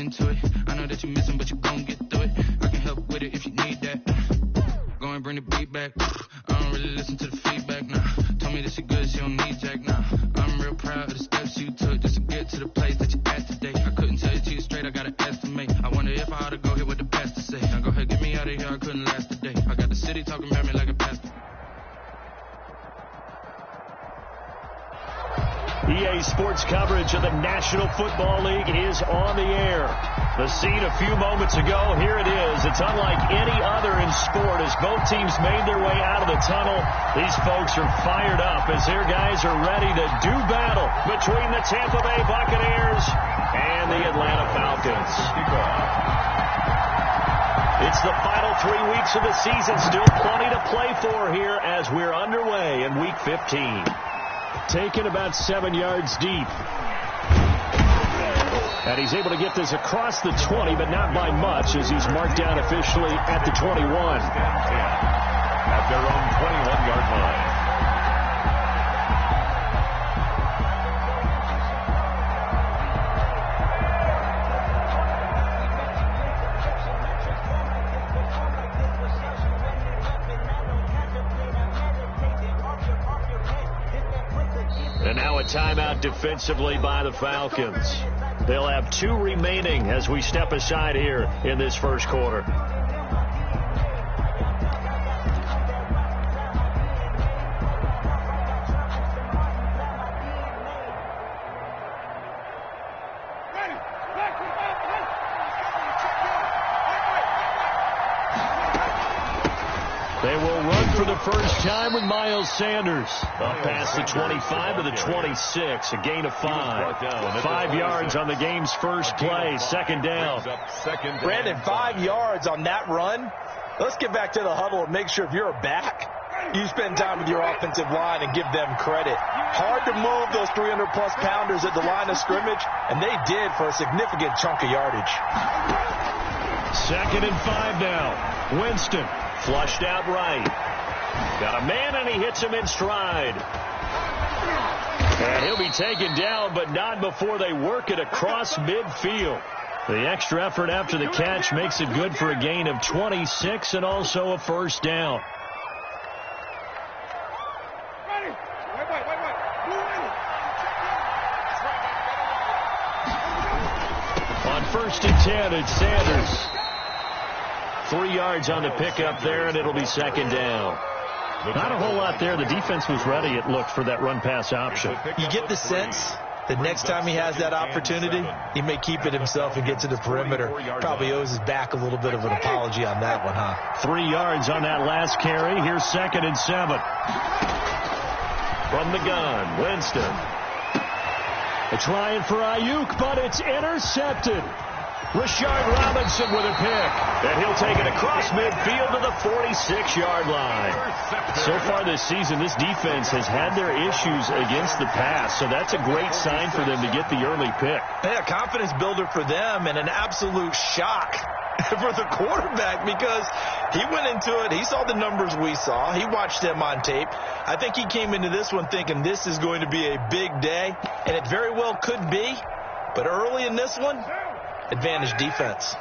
into it. I know that you missing, but you gon' get through it. I can help with it if you need that. Go and bring the beat back. I don't really listen to the feedback, nah. Told me that she good, she don't need Jack, nah. I'm real proud of the steps you took just to get to the place that you at today. I couldn't tell you to you straight, I gotta estimate. I wonder if I ought to go here with the best to say. Now go ahead, get me out of here, I couldn't last today. I got the city talking about me like a pastor. EA Sports coverage of the National Football League is on the air. The scene a few moments ago, here it is. It's unlike any other in sport as both teams made their way out of the tunnel. These folks are fired up as their guys are ready to do battle between the Tampa Bay Buccaneers and the Atlanta Falcons. It's the final 3 weeks of the season. Still plenty to play for here as we're underway in Week 15. Taken about 7 yards deep. And he's able to get this across the 20, but not by much as he's marked down officially at the 21. At their own 21-yard line. And now a timeout defensively by the Falcons. They'll have 2 remaining as we step aside here in this first quarter. They will run for the first time with Miles Sanders. Up past the 25 to the 26, a gain of 5. 5 yards on the game's first play, second down. Brandon, 5 yards on that run. Let's get back to the huddle and make sure if you're a back, you spend time with your offensive line and give them credit. Hard to move those 300-plus pounders at the line of scrimmage, and they did for a significant chunk of yardage. Second and 5 now. Winston. Flushed out right. Got a man, and he hits him in stride. And he'll be taken down, but not before they work it across midfield. The extra effort after the catch makes it good for a gain of 26 and also a first down. On first and 10, it's Sanders. 3 yards on the pickup there, and it'll be second down. Not a whole lot there. The defense was ready, it looked, for that run-pass option. You get the sense that next time he has that opportunity, he may keep it himself and get to the perimeter. Probably owes his back a little bit of an apology on that one, huh? 3 yards on that last carry. Here's second and 7. From the gun, Winston. They're trying for Ayuk, but it's intercepted. Rashard Robinson with a pick, and he'll take it across midfield to the 46-yard line. So far this season, this defense has had their issues against the pass, so that's a great sign for them to get the early pick. Yeah, confidence builder for them and an absolute shock for the quarterback because he went into it. He saw the numbers we saw. He watched them on tape. I think he came into this one thinking this is going to be a big day, and it very well could be. But early in this one, advantage defense.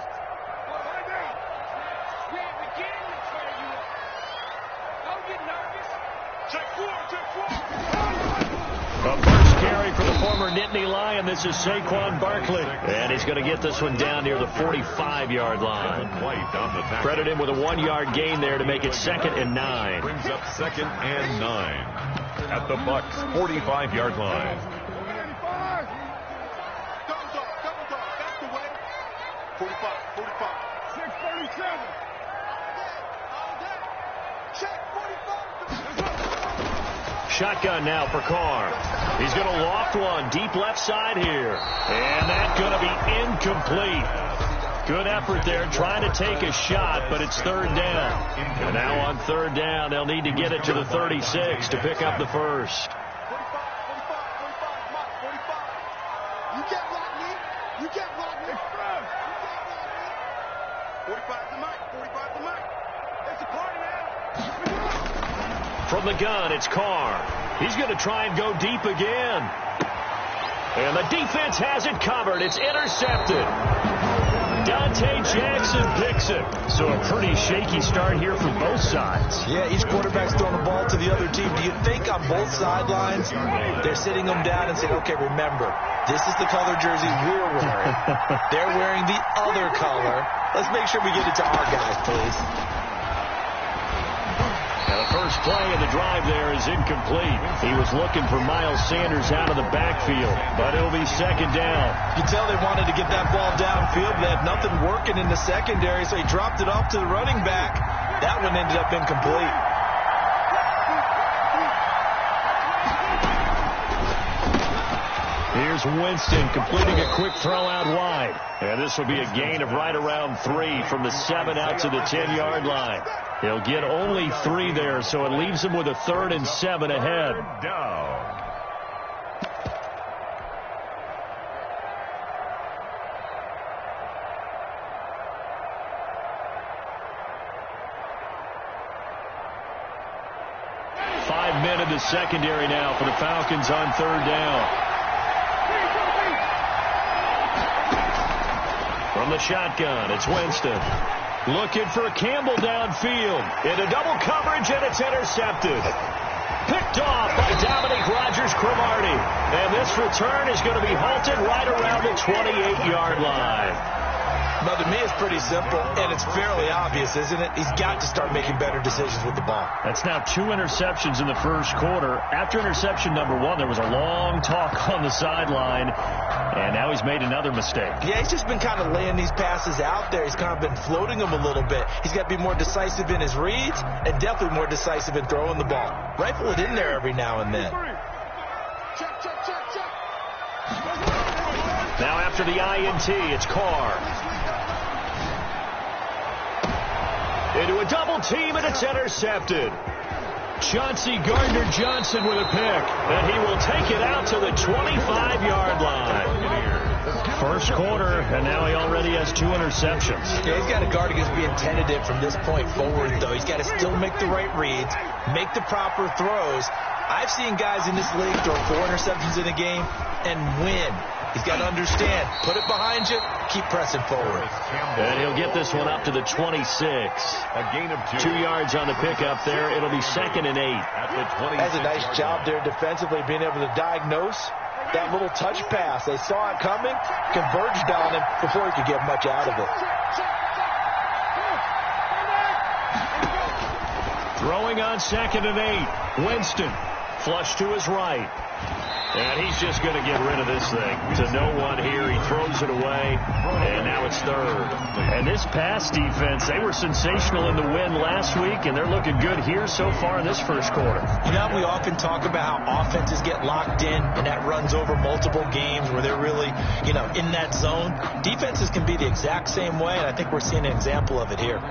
A first carry for the former Nittany Lion. This is Saquon Barkley. And he's going to get this one down near the 45-yard line. Credit him with a 1-yard gain there to make it second and 9. Brings up second and 9 at the Bucs' 45-yard line. 45. 637. Check 45. Shotgun now for Carr. He's going to loft one deep left side here. And that's going to be incomplete. Good effort there trying to take a shot, but it's third down. And now on third down, they'll need to get it to the 36 to pick up the first. 45. You can't block me. You can't block me. 45 to Mike. 45 to Mike. It's a party now. From the gun, it's Carr. He's going to try and go deep again. And the defense has it covered. It's intercepted. Dante Jackson picks it. So a pretty shaky start here for both sides. Yeah, each quarterback's throwing the ball to the other team. Do you think on both sidelines they're sitting them down and saying, okay, remember, this is the color jersey we're wearing. They're wearing the other color. Let's make sure we get it to our guys, please. Now the first play in the drive there is incomplete. He was looking for Miles Sanders out of the backfield, but it'll be second down. You can tell they wanted to get that ball downfield. They had nothing working in the secondary, so he dropped it off to the running back. That one ended up incomplete. Here's Winston completing a quick throw out wide. And this will be a gain of right around 3 from the 7 out to the 10-yard line. He'll get only 3 there, so it leaves him with a 3rd and 7 ahead. Down. Five men in the secondary now for the Falcons on 3rd down. From the shotgun, it's Winston. Looking for Campbell downfield. Into double coverage, and it's intercepted. Picked off by Dominique Rodgers-Cromartie. And this return is going to be halted right around the 28-yard line. Now, to me, it's pretty simple, and it's fairly obvious, isn't it? He's got to start making better decisions with the ball. That's now 2 interceptions in the first quarter. After interception number 1, there was a long talk on the sideline, and now he's made another mistake. Yeah, he's just been kind of laying these passes out there. He's kind of been floating them a little bit. He's got to be more decisive in his reads and definitely more decisive in throwing the ball. Rifle it in there every now and then. Now after the INT, it's Carr. Into a double team, and it's intercepted. Chauncey Gardner-Johnson with a pick, and he will take it out to the 25-yard line. First quarter, and now he already has 2 interceptions. Yeah, he's got to guard against being tentative from this point forward, though. He's got to still make the right reads, make the proper throws. I've seen guys in this league throw 4 interceptions in a game and win. He's got to understand, put it behind you, keep pressing forward. And he'll get this one up to the 26. A gain of 2. 2 yards on the pickup there. It'll be 2nd and 8. At the That's a nice job there defensively, being able to diagnose that little touch pass. They saw it coming, converged on him before he could get much out of it. Throwing on 2nd and 8. Winston, flush to his right. And he's just going to get rid of this thing. To no one here. He throws it away. And now it's 3rd. And this pass defense, they were sensational in the win last week, and they're looking good here so far in this first quarter. You know, we often talk about how offenses get locked in, and that runs over multiple games where they're really, in that zone. Defenses can be the exact same way, and I think we're seeing an example of it here.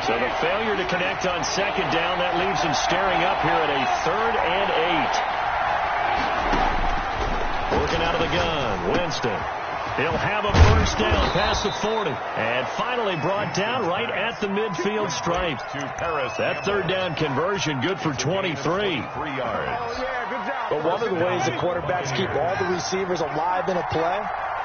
So the failure to connect on 2nd down, that leaves him staring up here at a 3rd and 8. Working out of the gun, Winston. He'll have a first down past the 40. And finally brought down right at the midfield stripe. That 3rd down conversion good for 23. 3 yards. But one of the ways the quarterbacks keep all the receivers alive in a play,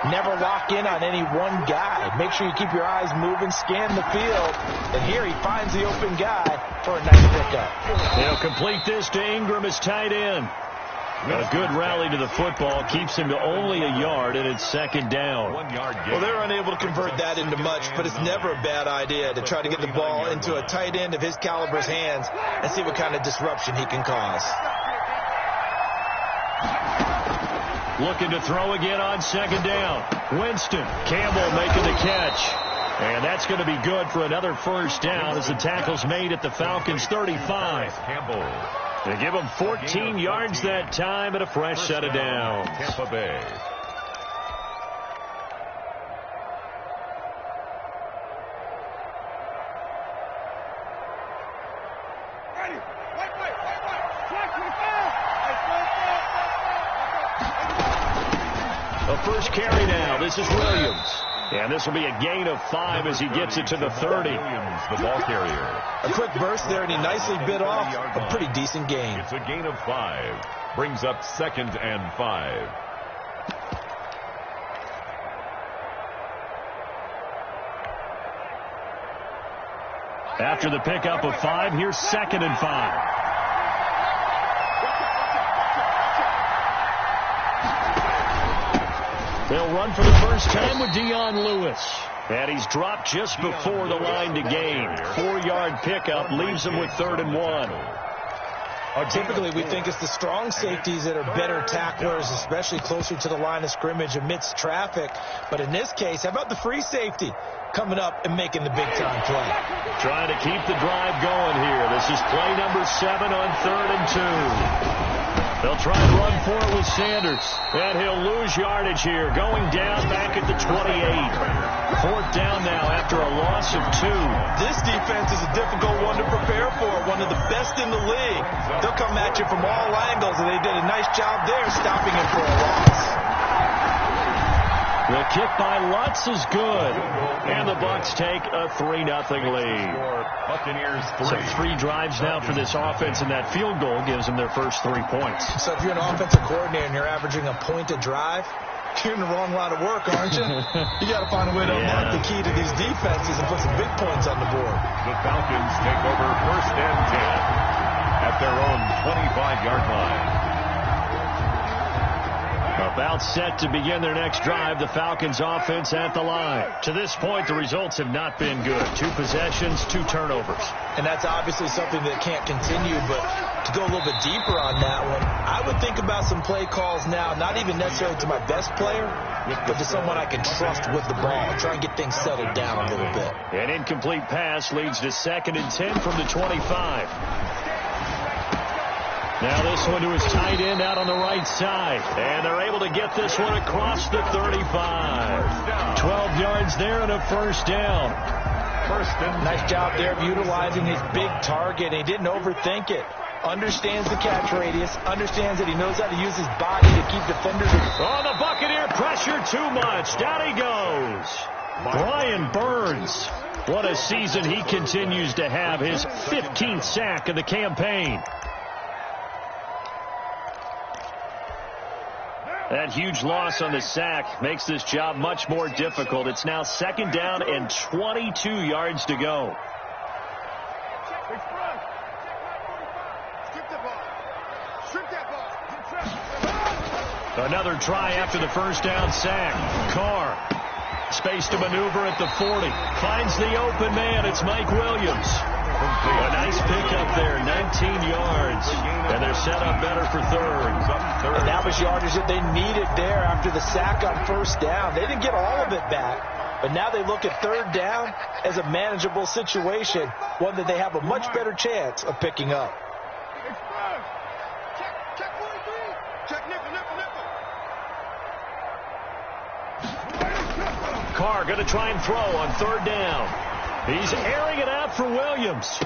never lock in on any one guy. Make sure you keep your eyes moving, scan the field. And here he finds the open guy for a nice pickup. They'll complete this to Ingram as tight end. A good rally to the football keeps him to only a yard, and it's 2nd down. 1 yard gain. Well, they're unable to convert that into much, but it's never a bad idea to try to get the ball into a tight end of his caliber's hands and see what kind of disruption he can cause. Looking to throw again on 2nd down. Winston. Campbell making the catch. And that's going to be good for another first down as the tackle's made at the Falcons' 35. Campbell. They give him 14 yards that time and a fresh set of downs. Tampa Bay. A first carry now. This is Williams. And this will be a gain of 5 as he gets it to the 30. Williams, the ball carrier. A quick burst there, and he nicely bit off a pretty decent gain. It's a gain of 5. Brings up 2nd and 5. After the pickup of 5, here's 2nd and 5. They'll run for the first time with Dion Lewis. And he's dropped just before the line to gain. 4-yard pickup leaves him with 3rd and 1. Typically, we think it's the strong safeties that are better tacklers, especially closer to the line of scrimmage amidst traffic. But in this case, how about the free safety coming up and making the big-time play? Trying to keep the drive going here. This is play number 7 on 3rd and 2. They'll try and run for it with Sanders. And he'll lose yardage here, going down back at the 28. 4th down now after a loss of 2. This defense is a difficult one to prepare for, one of the best in the league. They'll come at you from all angles, and they did a nice job there stopping him for a loss. The kick by Lutz is good. And the Bucs take a 3-0 lead. Buccaneers 3. So 3 drives now for this offense, and that field goal gives them their first 3 points. So if you're an offensive coordinator and you're averaging a point a drive, you're in the wrong line of work, aren't you? You got to find a way to unlock the key to these defenses and put some big points on the board. The Falcons take over 1st and 10 at their own 25-yard line. About set to begin their next drive, the Falcons offense at the line. To this point, the results have not been good. 2 possessions, 2 turnovers. And that's obviously something that can't continue, but to go a little bit deeper on that one, I would think about some play calls now, not even necessarily to my best player, but to someone I can trust with the ball. Try and get things settled down a little bit. An incomplete pass leads to 2nd and 10 from the 25. Now this one to his tight end out on the right side. And they're able to get this one across the 35. 12 yards there and a 1st down. Nice job there of utilizing his big target. He didn't overthink it. Understands the catch radius. Understands that he knows how to use his body to keep defenders. Oh, the Buccaneer pressure too much. Down he goes. Brian Burns. What a season he continues to have. His 15th sack of the campaign. That huge loss on the sack makes this job much more difficult. It's now 2nd down and 22 yards to go. Another try after the 1st down sack. Carr, space to maneuver at the 40. Finds the open man. It's Mike Williams. A nice pickup there, 19 yards. And they're set up better for 3rd. And that was yardage that they needed there after the sack on 1st down. They didn't get all of it back, but now they look at 3rd down as a manageable situation, one that they have a much better chance of picking up. Carr going to try and throw on 3rd down. He's airing it out for Williams.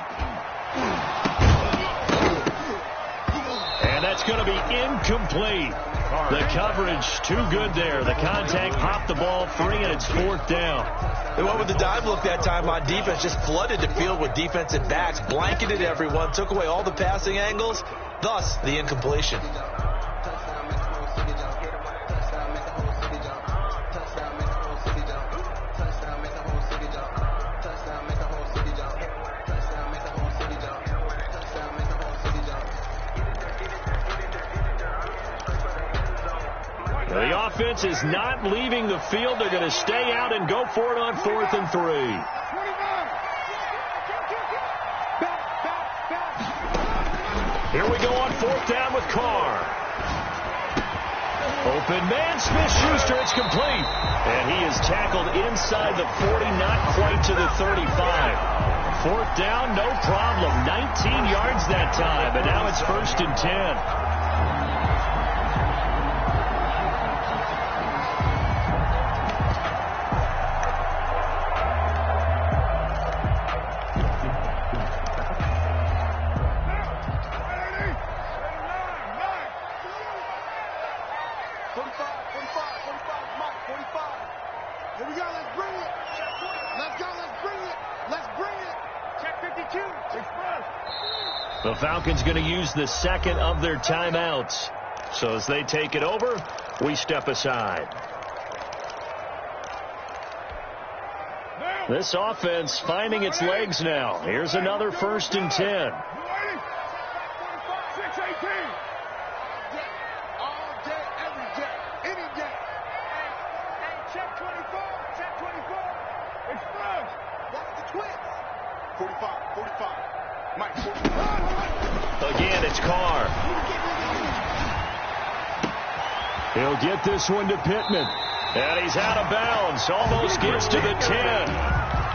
And that's going to be incomplete. The coverage too good there. The contact popped the ball free, and it's 4th down. They went with the dive look that time on defense, just flooded the field with defensive backs, blanketed everyone, took away all the passing angles, thus the incompletion. The offense is not leaving the field. They're going to stay out and go for it on 4th and 3. Here we go on 4th down with Carr. Open man, Smith-Schuster, it's complete. And he is tackled inside the 40, not quite to the 35. 4th down, no problem. 19 yards that time, and now it's 1st and 10. The Falcons going to use the second of their timeouts. So as they take it over, we step aside. This offense finding its legs now. Here's another 1st and 10. Again, it's Carr. He'll get this one to Pittman. And he's out of bounds. Almost gets to the 10.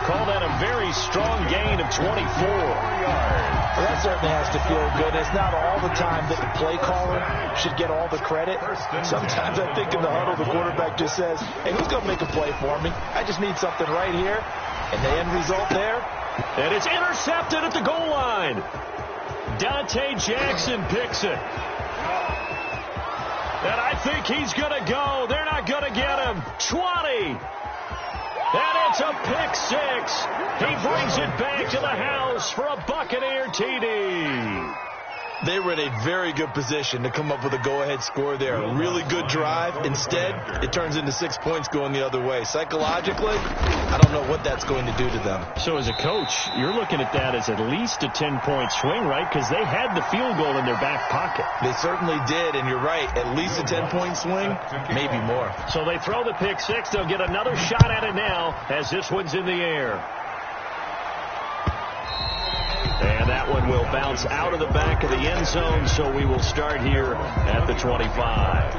Call that a very strong gain of 24. Well, that certainly has to feel good. It's not all the time that the play caller should get all the credit. Sometimes I think in the huddle, the quarterback just says, hey, who's going to make a play for me? I just need something right here. And the end result there. And it's intercepted at the goal line. Dante Jackson picks it. And I think he's going to go. They're not going to get him. 20. And it's a pick six. He brings it back to the house for a Buccaneer TD. They were in a very good position to come up with a go-ahead score there. A really good drive. Instead, it turns into 6 points going the other way. Psychologically, I don't know what that's going to do to them. So as a coach, you're looking at that as at least a 10-point swing, right? Because they had the field goal in their back pocket. They certainly did, and you're right. At least a 10-point swing, maybe more. So they throw the pick six. They'll get another shot at it now as this one's in the air. And that one will bounce out of the back of the end zone, so we will start here at the 25.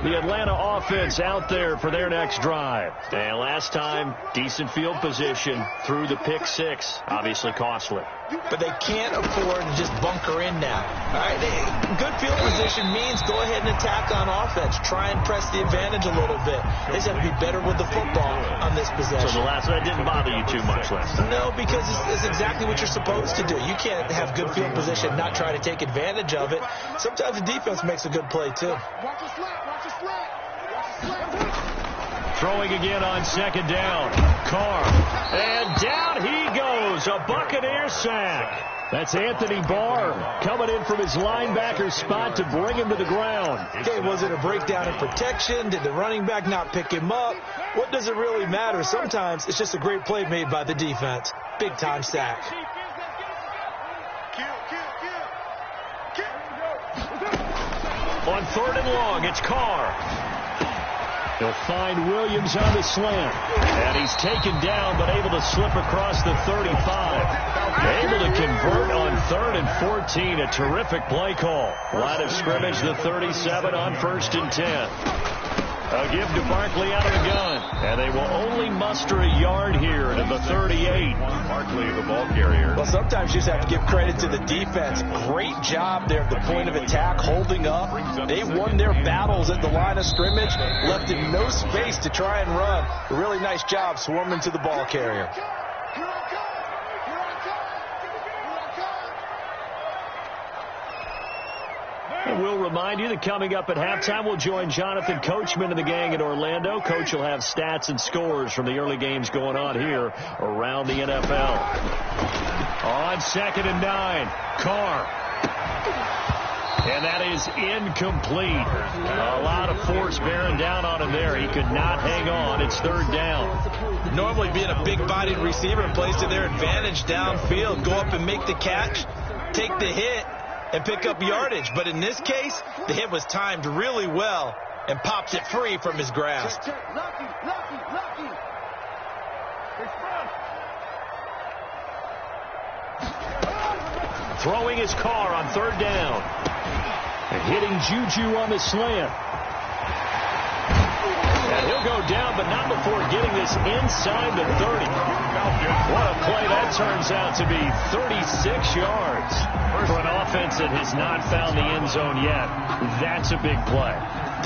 The Atlanta offense out there for their next drive. And last time, decent field position through the pick six. Obviously costly. But they can't afford to just bunker in now. All right, good field position means go ahead and attack on offense. Try and press the advantage a little bit. They just have to be better with the football on this possession. So that didn't bother you too much last time? No, because it's exactly what you're supposed to do. You can't have good field position and not try to take advantage of it. Sometimes the defense makes a good play, too. Throwing again on second down. Carr. And down he goes. A Buccaneer sack. That's Anthony Barr coming in from his linebacker spot to bring him to the ground. Okay, was it a breakdown in protection? Did the running back not pick him up? What does it really matter? Sometimes it's just a great play made by the defense. Big time sack. On 3rd and long, it's Carr. He'll find Williams on the slant. And he's taken down, but able to slip across the 35. Able to convert on 3rd and 14. A terrific play call. Line of scrimmage, the 37 on 1st and 10. A give to Barkley out of the gun. And they will only muster a yard here to the 38. Barkley, the ball carrier. Well, sometimes you just have to give credit to the defense. Great job there at the point of attack, holding up. They won their battles at the line of scrimmage, left him no space to try and run. A really nice job swarming to the ball carrier. And we'll remind you that coming up at halftime, we'll join Jonathan Coachman and the gang in Orlando. Coach will have stats and scores from the early games going on here around the NFL. On 2nd and 9, Carr. And that is incomplete. A lot of force bearing down on him there. He could not hang on. It's 3rd down. Normally being a big-bodied receiver plays to their advantage downfield. Go up and make the catch, take the hit, and pick up yardage. But in this case, the hit was timed really well and popped it free from his grasp. Throwing his Carr on 3rd down. And hitting Juju on the slant. And he'll go down, but not before getting this inside the 30. What a play that turns out to be. 36 yards for an offense that has not found the end zone yet. That's a big play.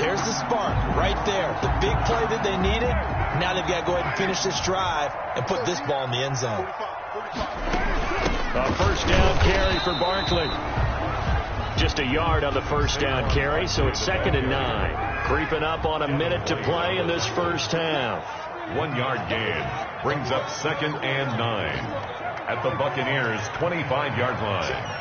There's the spark right there. The big play that they needed. Now they've got to go ahead and finish this drive and put this ball in the end zone. A first down carry for Barkley. Just a yard on the first down carry, so it's 2nd and 9. Creeping up on a minute to play in this first half. 1 yard gain brings up 2nd and 9 at the Buccaneers' 25-yard line.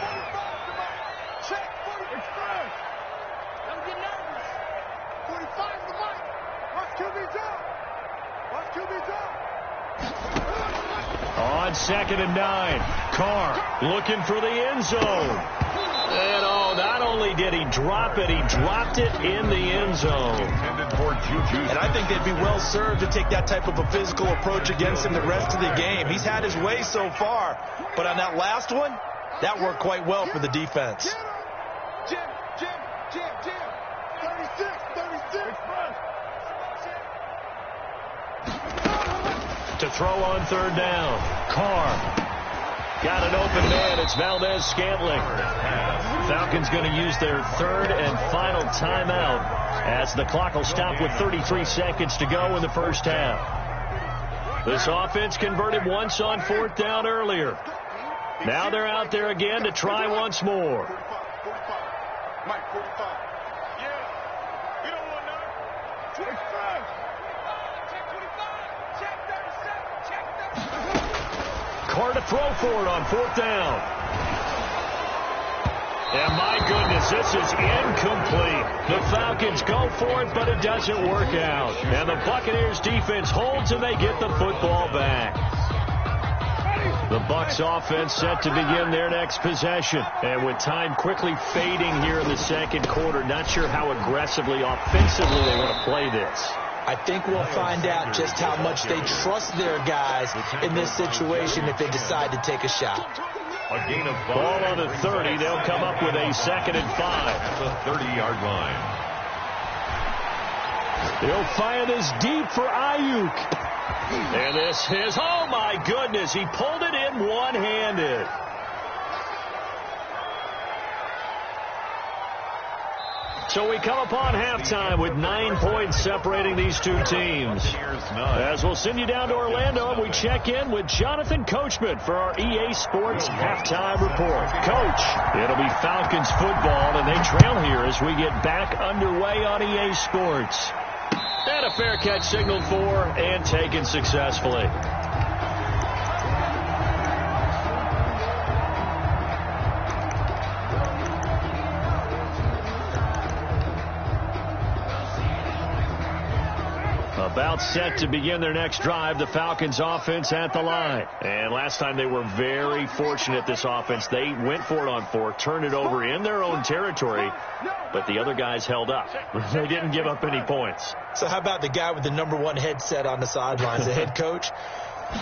On 2nd and 9, Carr looking for the end zone. And not only did he drop it, he dropped it in the end zone. And I think they'd be well served to take that type of a physical approach against him the rest of the game. He's had his way so far, but on that last one, that worked quite well for the defense. Jim. 36. To throw on 3rd down. Carr. Got an open man. It's Valdez-Scantling. Falcons going to use their 3rd and final timeout as the clock will stop with 33 seconds to go in the first half. This offense converted once on 4th down earlier. Now they're out there again to try once more. Mike, 45. Yeah. We don't want none. 25. Check 25. Check 37. Check 37. Carr to throw for it on 4th down. And my goodness, this is incomplete. The Falcons go for it, but it doesn't work out. And the Buccaneers defense holds and they get the football back. The Bucs offense set to begin their next possession. And with time quickly fading here in the second quarter, not sure how aggressively, offensively they want to play this. I think we'll find out just how much they trust their guys in this situation if they decide to take a shot. A gain of 5. Ball on the 30. They'll come up with a 2nd and 5. At the 30-yard line. They'll fire this deep for Ayuk. And this is, oh my goodness, he pulled it in one-handed. So we come upon halftime with 9 points separating these two teams. As we'll send you down to Orlando, and we check in with Jonathan Coachman for our EA Sports Halftime Report. Coach, it'll be Falcons football, and they trail here as we get back underway on EA Sports. And a fair catch signaled for and taken successfully. About set to begin their next drive, the Falcons offense at the line. And last time they were very fortunate, this offense. They went for it on 4, turned it over in their own territory, but the other guys held up. They didn't give up any points. So how about the guy with the #1 headset on the sidelines, the head coach?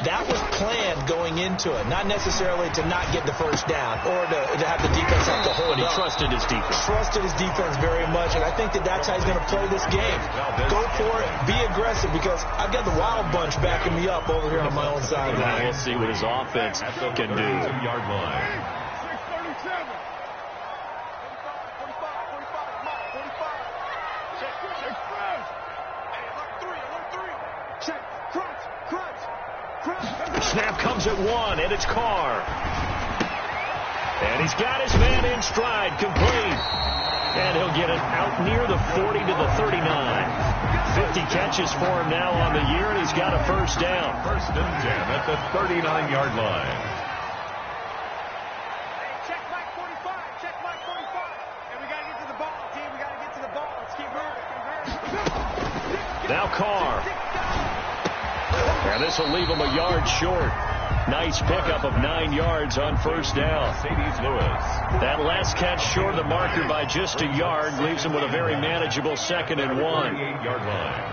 That was planned going into it, not necessarily to not get the first down or to have the defense have to hold But he up. trusted his defense. Trusted his defense very much, and I think that's how he's going to play this game. Go for it, be aggressive, because I've got the Wild Bunch backing me up over here on my own side. Now we'll see what his offense can do. 32-yard line. 637. 45. Check. Alert 3. Check. Crunch. Snap comes at 1, and it's Carr. And he's got his man in stride, complete. And he'll get it out near the 40 to the 39. 50 catches for him now on the year, and he's got a first down. 1st and 10 at the 39-yard line. Check Mike 45. And we got to get to the ball, team. Let's keep moving. Now Carr. And this will leave him a yard short. Nice pickup of 9 yards on first down. Mercedes Lewis. That last catch short of the marker by just a yard leaves him with a very manageable 2nd and 1. 38-yard line.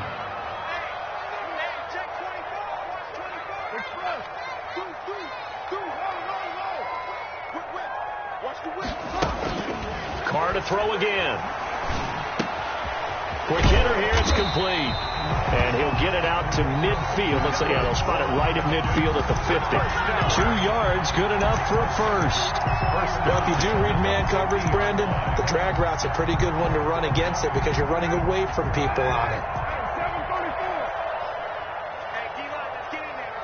Check 24. Watch the whip. Carr to throw again. Quick hitter here, it's complete. And he'll get it out to midfield. Looks like, yeah, they'll spot it right at midfield at the 50. 2 yards, good enough for a first. Well, if you do read man coverage, Brandon, the drag route's a pretty good one to run against it because you're running away from people on it. 734. Hey, D-line, let's get in there.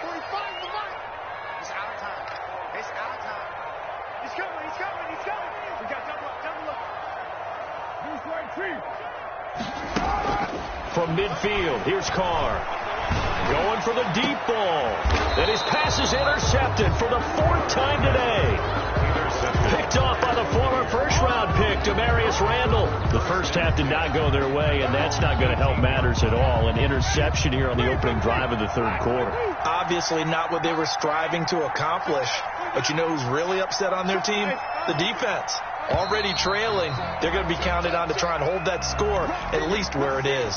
45 to Mike. It's our time. from midfield. Here's Carr. Going for the deep ball. And his pass is intercepted for the 4th time today. Picked off by the former first-round pick, Demarius Randall. The first half did not go their way, and that's not going to help matters at all. An interception here on the opening drive of the 3rd quarter. Obviously not what they were striving to accomplish. But you know who's really upset on their team? The defense. Already trailing. They're going to be counted on to try and hold that score at least where it is.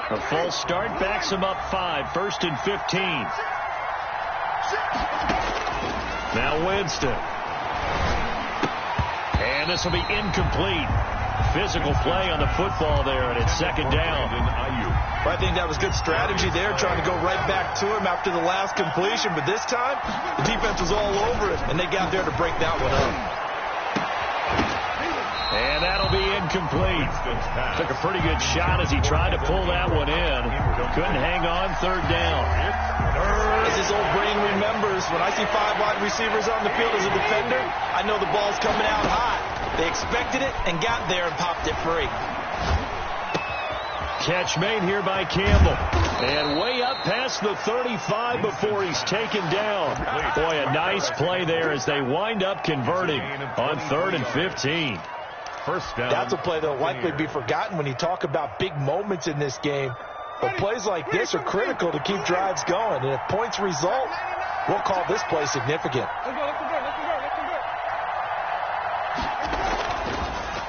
A false start backs him up 5, 1st and 15. Now Winston. And this will be incomplete. Physical play on the football there, and it's 2nd down. I think that was good strategy there, trying to go right back to him after the last completion. But this time, the defense was all over it, and they got there to break that one up. And that'll be incomplete. Took a pretty good shot as he tried to pull that one in. Couldn't hang on, 3rd down. As his old brain remembers, when I see 5 wide receivers on the field as a defender, I know the ball's coming out hot. They expected it and got there and popped it free. Catch made here by Campbell. And way up past the 35 before he's taken down. Boy, a nice play there as they wind up converting on 3rd and 15. First down. That's a play that will likely be forgotten when you talk about big moments in this game. But plays like this are critical to keep drives going. And if points result, we'll call this play significant.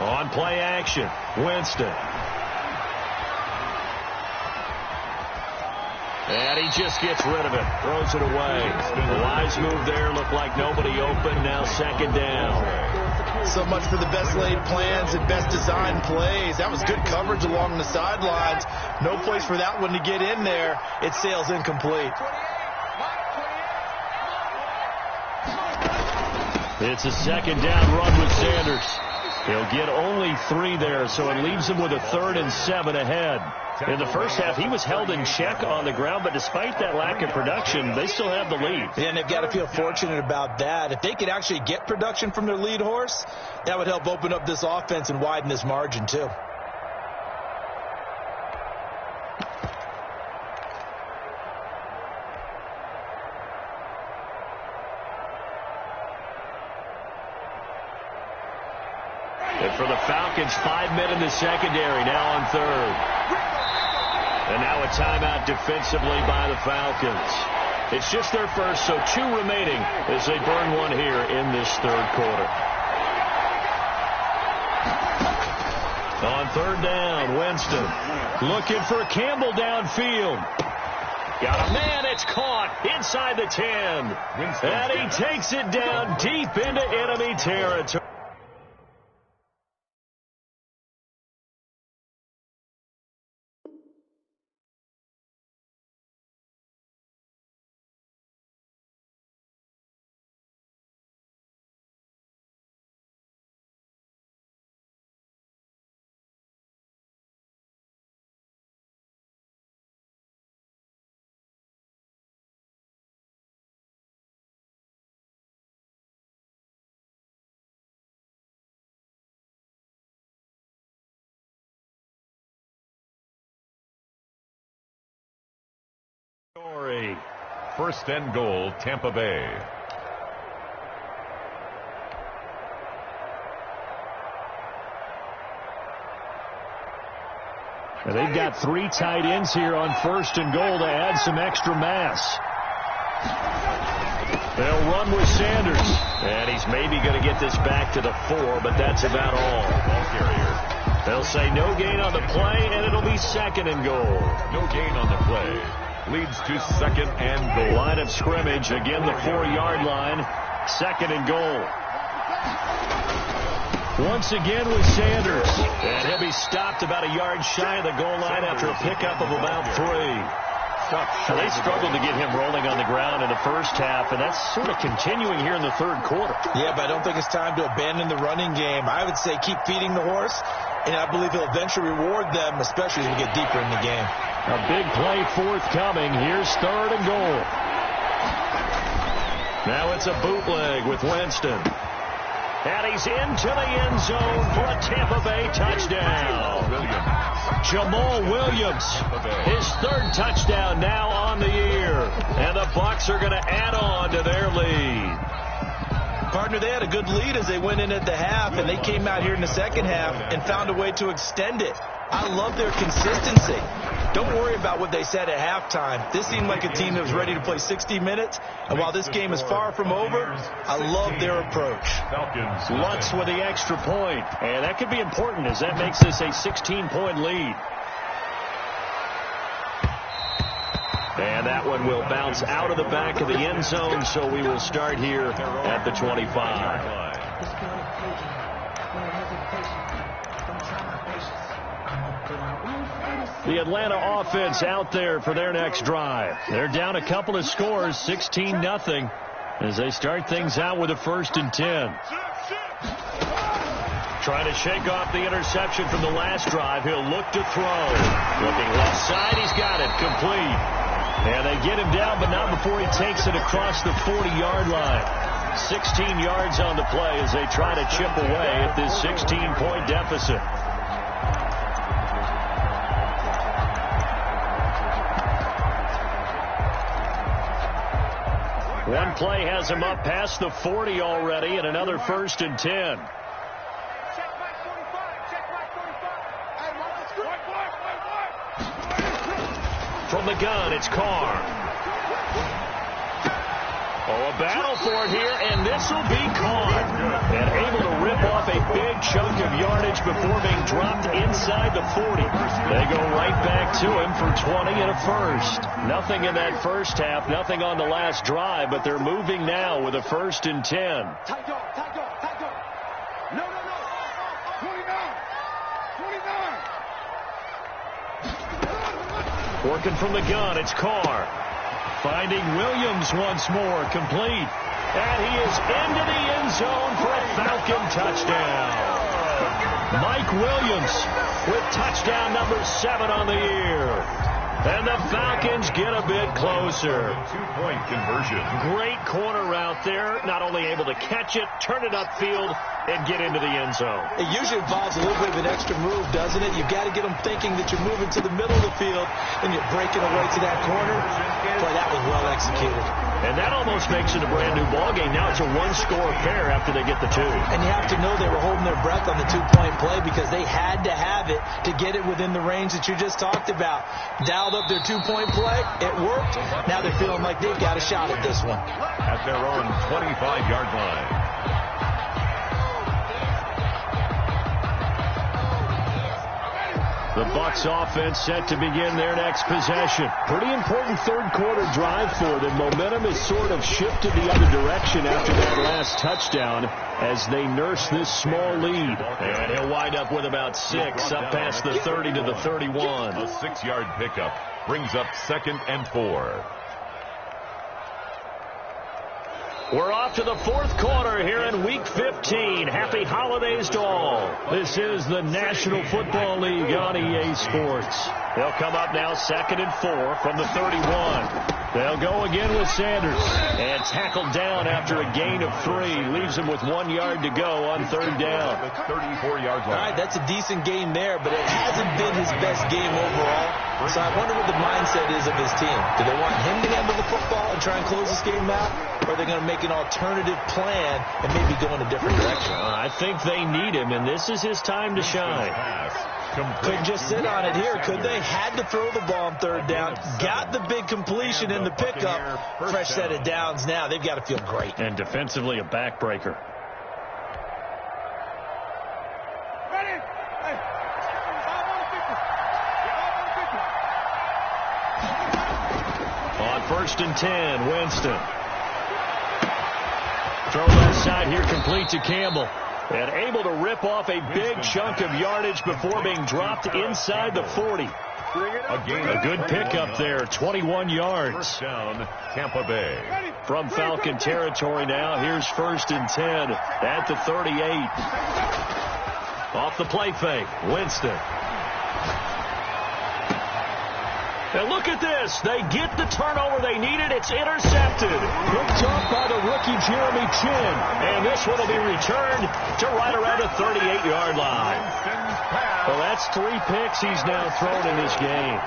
On play action, Winston. And he just gets rid of it. Throws it away. A wise move there. Looked like nobody open. Now 2nd down. So much for the best laid plans and best designed plays. That was good coverage along the sidelines. No place for that one to get in there. It sails incomplete. It's a 2nd down run with Sanders. He'll get only 3 there, so it leaves him with a 3rd and 7 ahead. In the first half, he was held in check on the ground, but despite that lack of production, they still have the lead. Yeah, and they've got to feel fortunate about that. If they could actually get production from their lead horse, that would help open up this offense and widen this margin, too. And for the Falcons, 5 men in the secondary, now on 3rd. And now a timeout defensively by the Falcons. It's just their first, so 2 remaining as they burn one here in this 3rd quarter. On 3rd down, Winston looking for Campbell downfield. Got a man, it's caught inside the 10. And he takes it down deep into enemy territory. First and goal, Tampa Bay. Now they've got 3 tight ends here on 1st and goal to add some extra mass. They'll run with Sanders. And he's maybe going to get this back to the 4, but that's about all. Ball carrier. They'll say no gain on the play, and it'll be 2nd and goal. No gain on the play. Leads to 2nd and goal. Line of scrimmage, again the 4-yard line. 2nd and goal. Once again with Sanders. And he'll be stopped about a yard shy of the goal line after a pickup of about 3. They struggled to get him rolling on the ground in the first half, and that's sort of continuing here in the 3rd quarter. Yeah, but I don't think it's time to abandon the running game. I would say keep feeding the horse, and I believe he'll eventually reward them, especially as we get deeper in the game. A big play forthcoming. Here's 3rd and goal. Now it's a bootleg with Winston. And he's into the end zone for a Tampa Bay touchdown. Jamal Williams, his third touchdown now on the year. And the Bucs are going to add on to their lead. Partner, they had a good lead as they went in at the half, and they came out here in the second half and found a way to extend it. I love their consistency. Don't worry about what they said at halftime. This seemed like a team that was ready to play 60 minutes, and while this game is far from over, I love their approach. Lutz with the extra point, and that could be important as that makes this a 16-point lead. And that one will bounce out of the back of the end zone, so we will start here at the 25. The Atlanta offense out there for their next drive. They're down a couple of scores, 16-0, as they start things out with a 1st and 10. Trying to shake off the interception from the last drive. He'll look to throw. Looking left side, he's got it, complete. And they get him down, but not before he takes it across the 40-yard line. 16 yards on the play as they try to chip away at this 16-point deficit. One play has him up past the 40 already, and another 1st and 10. From the gun, it's Carr. Oh, a battle for it here, and this will be Carr. And able to rip off a big chunk of yardage before being dropped inside the 40. They go right back to him for 20 and a 1st. Nothing in that first half, nothing on the last drive, but they're moving now with a 1st and 10. Tight dog. No. 29. Working from the gun, it's Carr. Finding Williams once more, complete. And he is into the end zone for a Falcon touchdown. Mike Williams with touchdown number 7 on the year. And the Falcons get a bit closer. 2-point conversion. Great corner route there. Not only able to catch it, turn it upfield, and get into the end zone. It usually involves a little bit of an extra move, doesn't it? You've got to get them thinking that you're moving to the middle of the field and you're breaking away to that corner. Boy, that was well executed. And that almost makes it a brand-new ballgame. Now it's a one-score affair after they get the 2. And you have to know they were holding their breath on the 2-point play because they had to have it to get it within the range that you just talked about. Dialed up their 2-point play. It worked. Now they're feeling like they've got a shot at this one. At their own 25-yard line. The Bucs offense set to begin their next possession. Pretty important third-quarter drive for them. Momentum has sort of shifted the other direction after that last touchdown as they nurse this small lead. And he'll wind up with about 6 up past the 30 to the 31. A 6-yard pickup brings up 2nd and 4. We're off to the 4th quarter here in Week 15. Happy holidays to all. This is the National Football League on EA Sports. They'll come up now 2nd and 4 from the 31. They'll go again with Sanders. And tackled down after a gain of 3. Leaves him with 1 yard to go on 3rd down. 34-yard line. All right, that's a decent game there, but it hasn't been his best game overall. So I wonder what the mindset is of his team. Do they want him to handle the football and try and close this game out? Or are they going to make an alternative plan and maybe go in a different direction? I think they need him, and this is his time to shine. Couldn't just sit on it here, could they? Had to throw the ball on 3rd down. Got the big completion in the pickup. Fresh set of downs now. They've got to feel great. And defensively a backbreaker. Ready? Hey. 5 on 50. On 1st and 10, Winston. Throw left side here, complete to Campbell. And able to rip off a big chunk of yardage before being dropped inside the 40. A good pickup there, 21 yards. First down, Tampa Bay. From Falcon territory now, here's 1st and 10 at the 38. Off the play fake, Winston. And look at this. They get the turnover they needed. It's intercepted. Picked off by the rookie Jeremy Chin. And this one will be returned to right around the 38-yard line. Well, that's 3 picks he's now thrown in this game.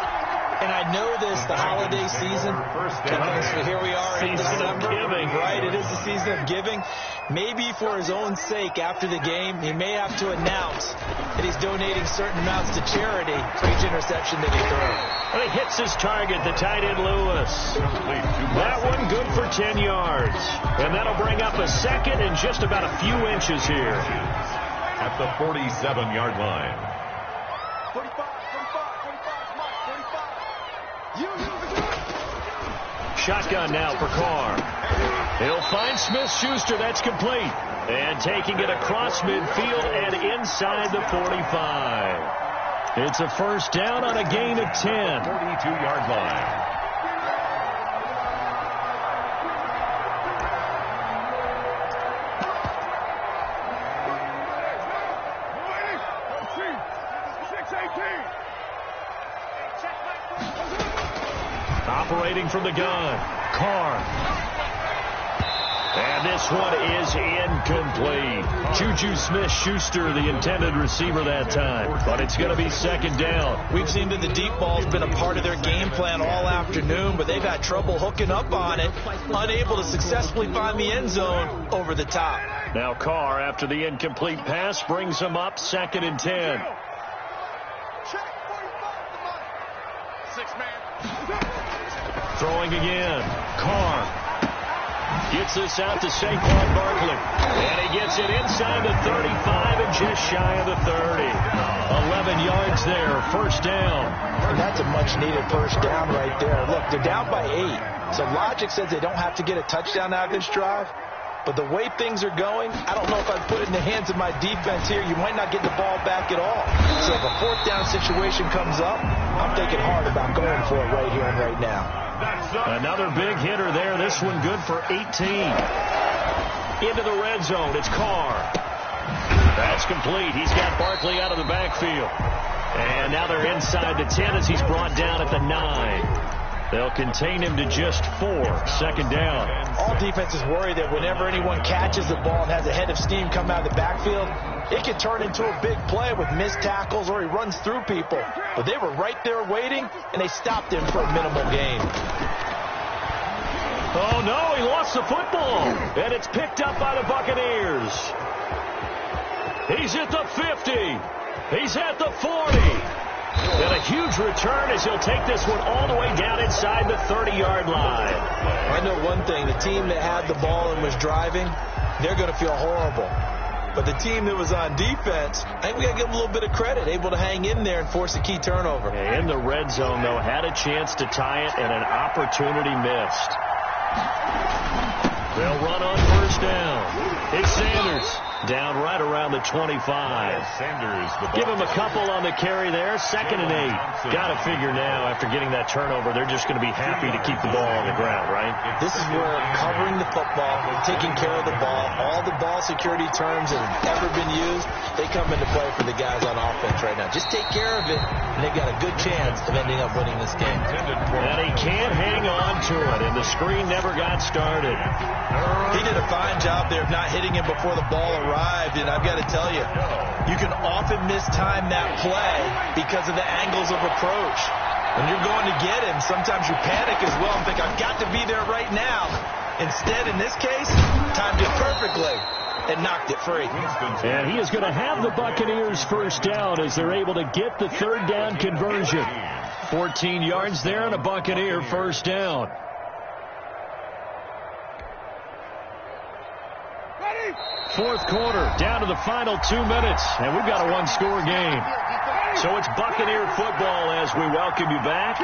And I know this, the holiday season, because here we are in December, right? It is the season of giving. Maybe for his own sake, after the game, he may have to announce that he's donating certain amounts to charity for each interception that he throws. Well, he hits his target, the tight end Lewis. That one good for 10 yards. And that'll bring up a second and just about a few inches here. At the 47-yard line. 45. Shotgun now for Carr. He'll find Smith-Schuster. That's complete. And taking it across midfield and inside the 45. It's a first down on a gain of 10. 42-yard line. Operating from the gun, Carr. And this one is incomplete. Juju Smith-Schuster, the intended receiver that time. But it's going to be second down. We've seen that the deep ball's been a part of their game plan all afternoon, but they've had trouble hooking up on it, unable to successfully find the end zone over the top. Now Carr, after the incomplete pass, brings them up second and 10. Throwing again. Carr gets this out to Saquon Barkley. And he gets it inside the 35 and just shy of the 30. 11 yards there, first down. And that's a much-needed first down right there. Look, they're down by 8. So logic says they don't have to get a touchdown out of this drive. But the way things are going, I don't know if I'd put it in the hands of my defense here. You might not get the ball back at all. So if a fourth down situation comes up, I'm thinking hard about going for it right here and right now. Another big hitter there. This one good for 18. Into the red zone. It's Carr. That's complete. He's got Barkley out of the backfield. And now they're inside the 10 as he's brought down at the 9. They'll contain him to just 4. Second down. All defenses worry that whenever anyone catches the ball and has a head of steam come out of the backfield, it can turn into a big play with missed tackles or he runs through people. But they were right there waiting, and they stopped him for a minimal gain. Oh, no, he lost the football. And it's picked up by the Buccaneers. He's at the 50. He's at the 40. And a huge return as he'll take this one all the way down inside the 30-yard line. I know one thing. The team that had the ball and was driving, they're going to feel horrible. But the team that was on defense, I think we got to give them a little bit of credit, able to hang in there and force a key turnover. In the red zone, though, had a chance to tie it and an opportunity missed. They'll run on first down. It's Sanders. Down right around the 25. Sanders, Give him a couple on the carry there. Second and 8. Got to figure now, after getting that turnover, they're just going to be happy to keep the ball on the ground, right? This is where covering the football, taking care of the ball, all the ball security terms that have ever been used, they come into play for the guys on offense right now. Just take care of it, and they've got a good chance of ending up winning this game. And he can't hang on to it, and the screen never got started. He did a fine job there of not hitting him before the ball arrived, and I've got to tell you, you can often mistime that play because of the angles of approach. When you're going to get him, sometimes you panic as well and think, I've got to be there right now. Instead, in this case, timed it perfectly and knocked it free. And he is going to have the Buccaneers first down as they're able to get the third down conversion. 14 yards there and a Buccaneer first down. Fourth quarter, down to the final 2 minutes, and we've got a one-score game. So it's Buccaneer football as we welcome you back.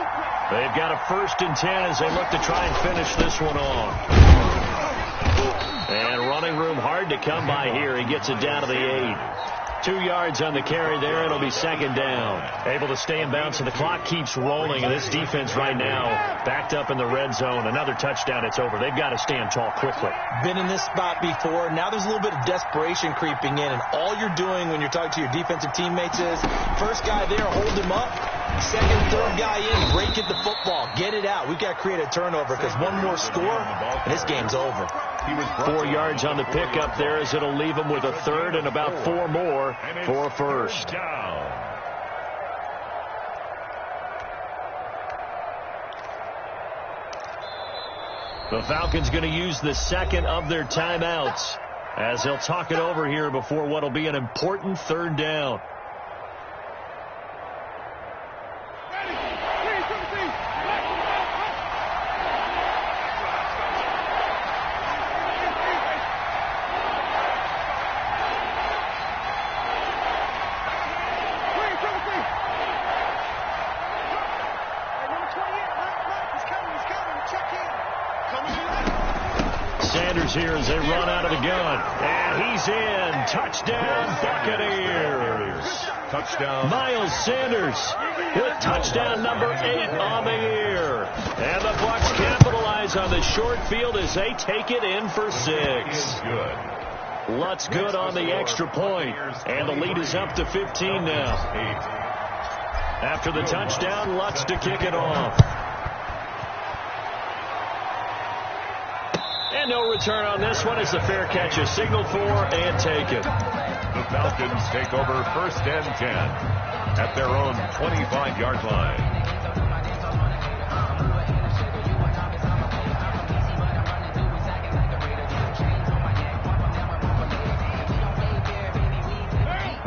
They've got a first and 10 as they look to try and finish this one off. And running room hard to come by here. He gets it down to the 8. 2 yards on the carry there. It'll be second down. Able to stay in bounds, and the clock keeps rolling. And this defense right now backed up in the red zone. Another touchdown, it's over. They've got to stand tall quickly. Been in this spot before. Now there's a little bit of desperation creeping in. And all you're doing when you're talking to your defensive teammates is, first guy there, hold him up. second, third guy in, break at the football. Get it out. We've got to create a turnover because one more score, and this game's over. 4 yards on the pickup there as it'll leave him with a third and about 4 more for a first. The Falcons going to use the second of their timeouts as they'll talk it over here before what will be an important third down. Here as they run out of the gun. And he's in. Touchdown, Buccaneers. Touchdown. Miles Sanders with touchdown number 8 on the year. And the Bucs capitalize on the short field as they take it in for 6. Good. Lutz good on the extra point. And the lead is up to 15 now. After the touchdown, Lutz to kick it off. And no return on this one as the fair catch is signaled for and taken. The Falcons take over 1st and 10 at their own 25-yard line.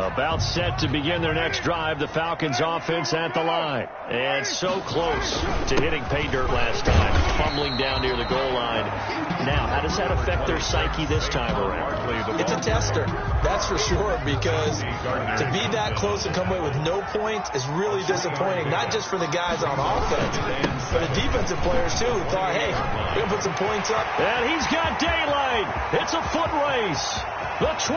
About set to begin their next drive, the Falcons offense at the line. And so close to hitting pay dirt last time, fumbling down near the goal line. Now, how does that affect their psyche this time around? It's a tester, that's for sure, because to be that close and come away with no points is really disappointing, not just for the guys on offense, but the defensive players, too, who thought, hey, we're going to put some points up. And he's got daylight. It's a foot race. The 20,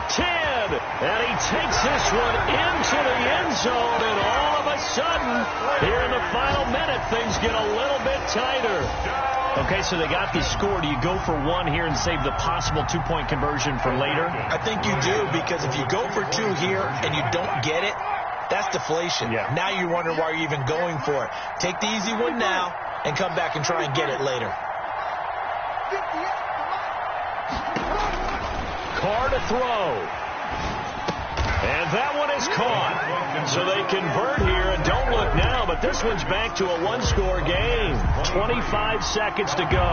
10, and he takes this one into the end zone, and all of a sudden, here in the final minute, things get a little bit tighter. Okay, so they got the score. Do you go for one here and save the possible 2-point conversion for later? I think you do, because if you go for 2 here and you don't get it, that's deflation. Yeah. Now you wonder why you're even going for it. Take the easy one now and come back and try and get it later. Carr to throw. And that one is caught. So they convert here, and don't look now, but this one's back to a 1-score game. 25 seconds to go.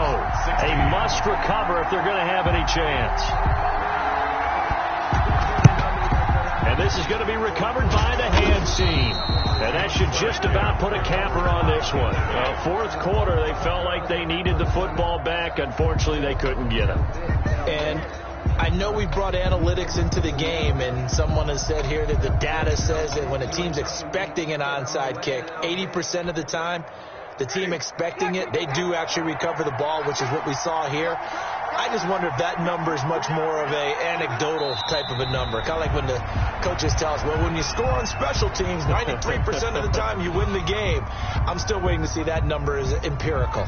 A must recover if they're going to have any chance. And this is going to be recovered by the hand seam. And that should just about put a capper on this one. Fourth quarter, they felt like they needed the football back. Unfortunately, they couldn't get it. And I know we brought analytics into the game, and someone has said here that the data says that when a team's expecting an onside kick, 80% of the time, the team expecting it, they do actually recover the ball, which is what we saw here. I just wonder if that number is much more of a anecdotal type of a number. Kind of like when the coaches tell us, well, when you score on special teams, 93% of the time you win the game. I'm still waiting to see that number is empirical.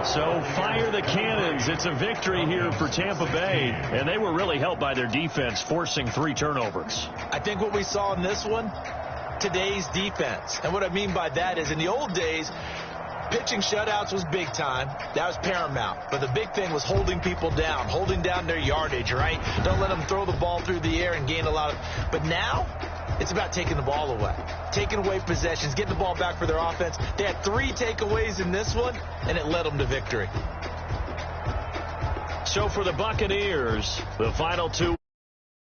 So fire the cannons. It's a victory here for Tampa Bay, and they were really helped by their defense, forcing 3 turnovers. I think what we saw in this one, today's defense. And what I mean by that is in the old days, pitching shutouts was big time. That was paramount. But the big thing was holding people down, holding down their yardage, right? Don't let them throw the ball through the air and gain a lot of... But now, it's about taking the ball away. Taking away possessions, getting the ball back for their offense. They had 3 takeaways in this one, and it led them to victory. So for the Buccaneers, the final 2...